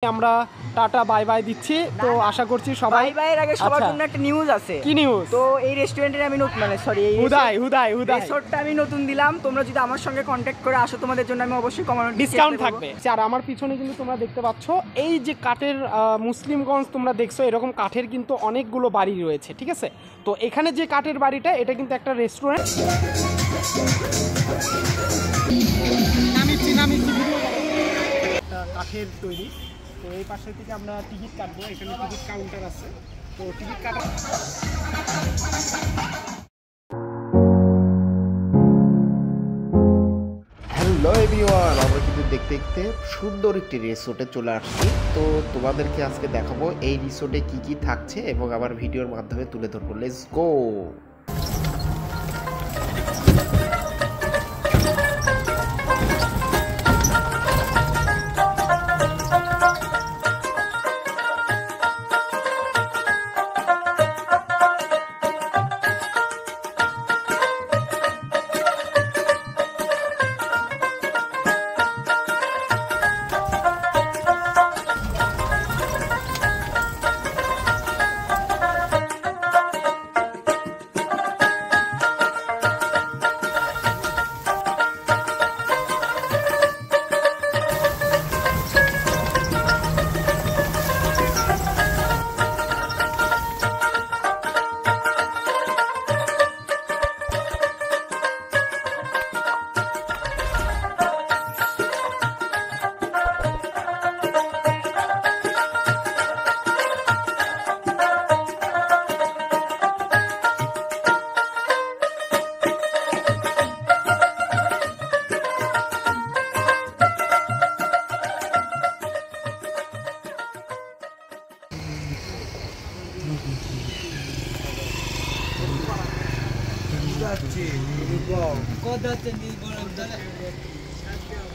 আমরা tata bye bye দিচ্ছি। তো আশা করছি সবাই বাই বাইয়ের আগে সবার জন্য একটা নিউজ আছে। কি নিউজ? তো এই রেস্টুরেন্টের আমি নতুন এই হুদাই রিসোর্টটা আমি নতুন দিলাম। তোমরা যদি আমার সঙ্গে কন্ট্যাক্ট করে আসো তোমাদের জন্য আমি অবশ্যই ডিসকাউন্ট থাকবে। আর আমার পিছনে কিন্তু তোমরা দেখতে পাচ্ছ এই যে কাঠের মুসলিমগঞ্জ তোমরা দেখছো এরকম কাঠের কিন্তু অনেকগুলো বাড়ি রয়েছে, ঠিক আছে? তো এখানে যে কাঠের বাড়িটা এটা কিন্তু একটা রেস্টুরেন্ট। কাঠের তৈরি। তো এই পাশে থেকে আমরা টিকিট কাটবো, এখানে টিকিট কাউন্টার আছে। তো টিকিট কাটা হ্যালো এভরিওয়ান, আমরা কিন্তু দেখতে দেখতে সুন্দর একটি রিসোর্টে চলে আসছি। তো তোমাদেরকে আজকে দেখাবো এই রিসোর্টে কি কি থাকছে এবং আবার ভিডিওর মাধ্যমে তুলে ধরবো। Let's go.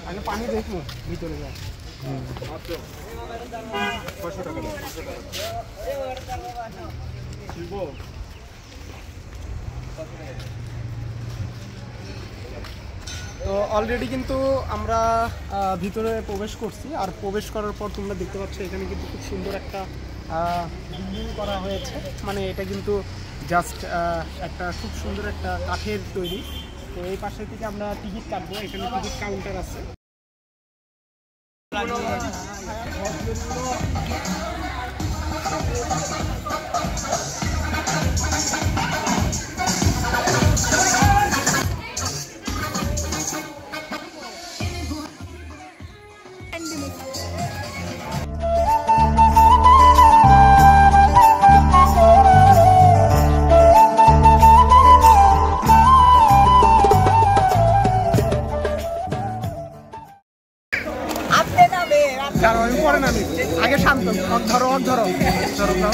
আগে পানি দেখবো ভিতরে যায়। তো অলরেডি কিন্তু আমরা ভিতরে প্রবেশ করছি। আর প্রবেশ করার পর তোমরা দেখতে পাচ্ছ এখানে কিন্তু খুব সুন্দর একটা বিল্ডিং করা হয়েছে। মানে এটা কিন্তু জাস্ট একটা খুব সুন্দর একটা কাঠের তৈরি। তো এই পাশে থেকে আমরা টিকিট কাটবো, এখানে টিকিট কাউন্টার আছে। আমি পরে নামি, আগে শান্ত ধরো ধরো ধরো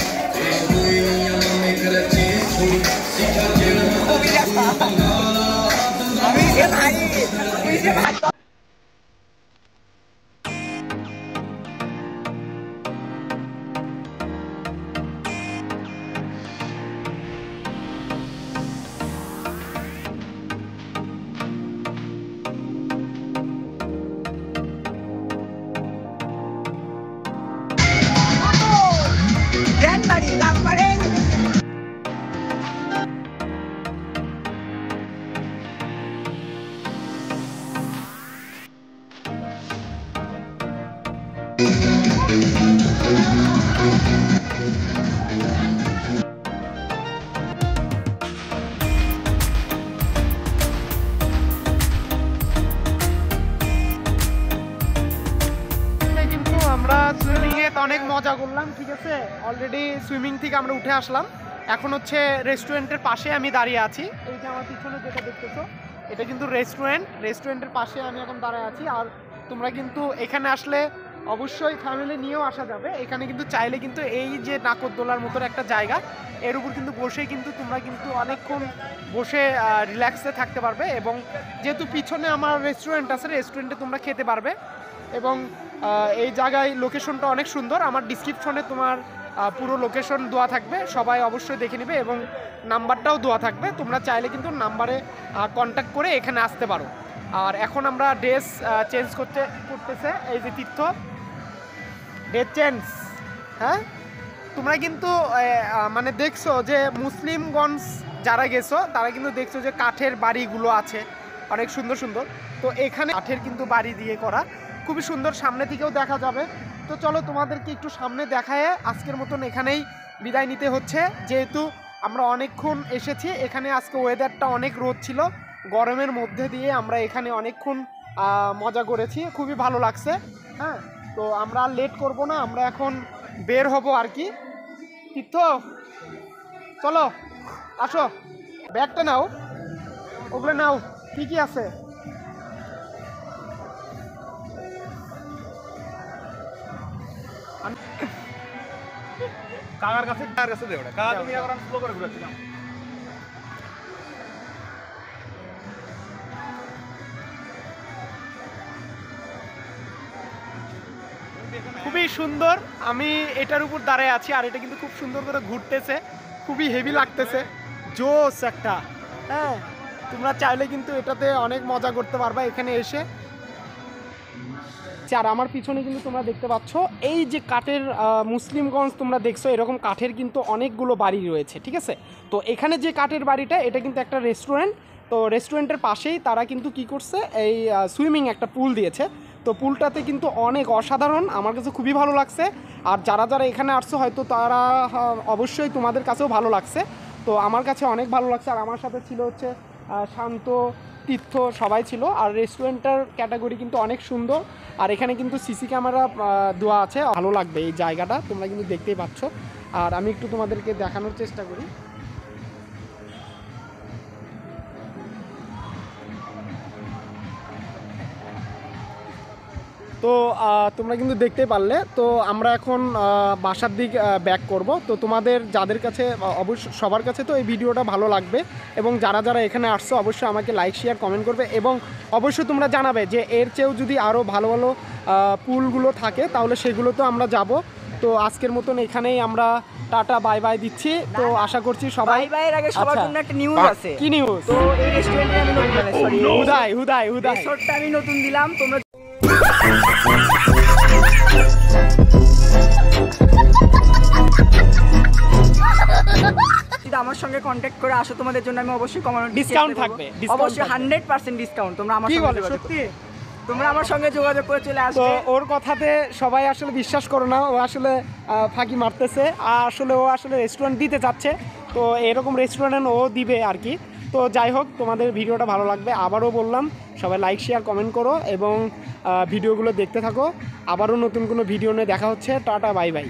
অনেক মজা করলাম, ঠিক আছে? অলরেডি সুইমিং থেকে আমরা উঠে আসলাম। এখন হচ্ছে রেস্টুরেন্টের পাশে আমি দাঁড়িয়ে আছি। এই যে আমার পিছনে যেটা দেখতেছো এটা কিন্তু রেস্টুরেন্টের পাশে আমি এখন দাঁড়িয়ে আছি। আর তোমরা কিন্তু এখানে আসলে অবশ্যই ফ্যামিলি নিয়েও আসা যাবে। এখানে কিন্তু চাইলে কিন্তু এই যে নাকরদোলার মতো একটা জায়গা, এর উপর কিন্তু বসে কিন্তু তোমরা কিন্তু অনেকক্ষণ বসে রিল্যাক্সে থাকতে পারবে। এবং যেহেতু পিছনে আমার রেস্টুরেন্ট আছে, রেস্টুরেন্টে তোমরা খেতে পারবে। এবং এই জায়গায় লোকেশনটা অনেক সুন্দর। আমার ডিসক্রিপশনে তোমার পুরো লোকেশন দেওয়া থাকবে, সবাই অবশ্যই দেখে নেবে। এবং নাম্বারটাও দেওয়া থাকবে, তোমরা চাইলে কিন্তু নাম্বারে কন্ট্যাক্ট করে এখানে আসতে পারো। আর এখন আমরা ড্রেস চেঞ্জ করতেছে এই যে তীর্থ। Date change. হ্যাঁ, তোমরা কিন্তু মানে দেখছো যে মুসলিমগঞ্জ যারা গেছো তারা কিন্তু দেখছো যে কাঠের বাড়িগুলো আছে অনেক সুন্দর সুন্দর। তো এখানে কাঠের কিন্তু বাড়ি দিয়ে করা, খুবই সুন্দর, সামনে থেকেও দেখা যাবে। তো চলো তোমাদেরকে একটু সামনে দেখায় আজকের মতন এখানেই বিদায় নিতে হচ্ছে, যেহেতু আমরা অনেকক্ষণ এসেছি। এখানে আজকে ওয়েদারটা অনেক রোদ ছিল, গরমের মধ্যে দিয়ে আমরা এখানে অনেকক্ষণ মজা করেছি, খুবই ভালো লাগছে। হ্যাঁ, তো আমরা লেট করব না, আমরা এখন বের হব আর কি। তীর্থ চলো, আসো, ব্যাগটা নাও, ওগুলো নাও, কি কি আছে। কাকার কাছে দে ওটা। কাকা তুমি এখন স্লো করে ঘুরাচ্ছিলাম। খুবই সুন্দর, আমি এটার উপর দাঁড়ায় আছি আর এটা কিন্তু খুব সুন্দর করে ঘুরতেছে, খুবই হেভি লাগতেছে, জোস একটা। হ্যাঁ, তোমরা চাইলে কিন্তু এটাতে অনেক মজা করতে পারবা এখানে এসে। আর আমার পিছনে কিন্তু তোমরা দেখতে পাচ্ছ এই যে কাঠের মুসলিমগঞ্জ তোমরা দেখছো, এরকম কাঠের কিন্তু অনেকগুলো বাড়ি রয়েছে, ঠিক আছে। তো এখানে যে কাঠের বাড়িটা, এটা কিন্তু একটা রেস্টুরেন্ট। তো রেস্টুরেন্টের পাশেই তারা কিন্তু কি করছে, এই সুইমিং একটা পুল দিয়েছে। তো পুলটাতে কিন্তু অনেক অসাধারণ, আমার কাছে খুবই ভালো লাগছে। আর যারা যারা এখানে আসছো হয়তো তারা অবশ্যই তোমাদের কাছেও ভালো লাগছে। তো আমার কাছে অনেক ভালো লাগছে। আর আমার সাথে ছিল হচ্ছে শান্ত, তীর্থ, সবাই ছিল। আর রেস্টুরেন্টটার ক্যাটাগরি কিন্তু অনেক সুন্দর। আর এখানে কিন্তু সিসি ক্যামেরা দেওয়া আছে, ভালো লাগবে এই জায়গাটা, তোমরা কিন্তু দেখতেই পাচ্ছ। আর আমি একটু তোমাদেরকে দেখানোর চেষ্টা করি। তো তোমরা কিন্তু দেখতেই পারলে। তো আমরা এখন বাসার দিক ব্যাক করব। তো তোমাদের যাদের কাছে অবশ্যই সবার কাছে তো এই ভিডিওটা ভালো লাগবে, এবং যারা যারা এখানে আসছো অবশ্যই আমাকে লাইক শেয়ার কমেন্ট করবে, এবং অবশ্যই তোমরা জানাবে যে এর চেয়েও যদি আরও ভালো ভালো পুলগুলো থাকে তাহলে সেগুলো তো আমরা যাব। তো আজকের মতন এখানেই আমরা টাটা বাই বাই দিচ্ছি। তো আশা করছি সবাই। বাই বাইয়ের আগে সবার আচ্ছা। জন্য একটা নিউজ আছে। কি নিউজ? তো এই রেস্টুরেন্টে আমি নতুন, মানে সরি, হুদাই রিসোর্টটা আমি নতুন দিলাম। তোমরা যদি আমার সঙ্গে কন্ট্যাক্ট করে আসো, তোমাদের জন্য আমি অবশ্যই কমানোর ডিসকাউন্ট থাকবে, অবশ্যই 100% ডিসকাউন্ট। তোমরা আমার কি সঙ্গে বলে, যোগাযোগ সত্যি? তোমরা আমার সঙ্গে যোগাযোগ করে চলে তো আসবে। ওর কথাতে সবাই আসলে বিশ্বাস করো না, ও আসলে ফাঁকি মারতেছে। আর আসলে ও আসলে রেস্টুরেন্ট দিতে চাচ্ছে, তো এরকম রেস্টুরেন্ট ও দিবে আর কি। তো যাই হোক, তোমাদের ভিডিওটা ভালো লাগবে, আবারও বললাম সবাই লাইক শেয়ার কমেন্ট করো এবং ভিডিওগুলো দেখতে থাকো। আবারও নতুন কোনো ভিডিও নিয়ে দেখা হচ্ছে। Tata bye bye.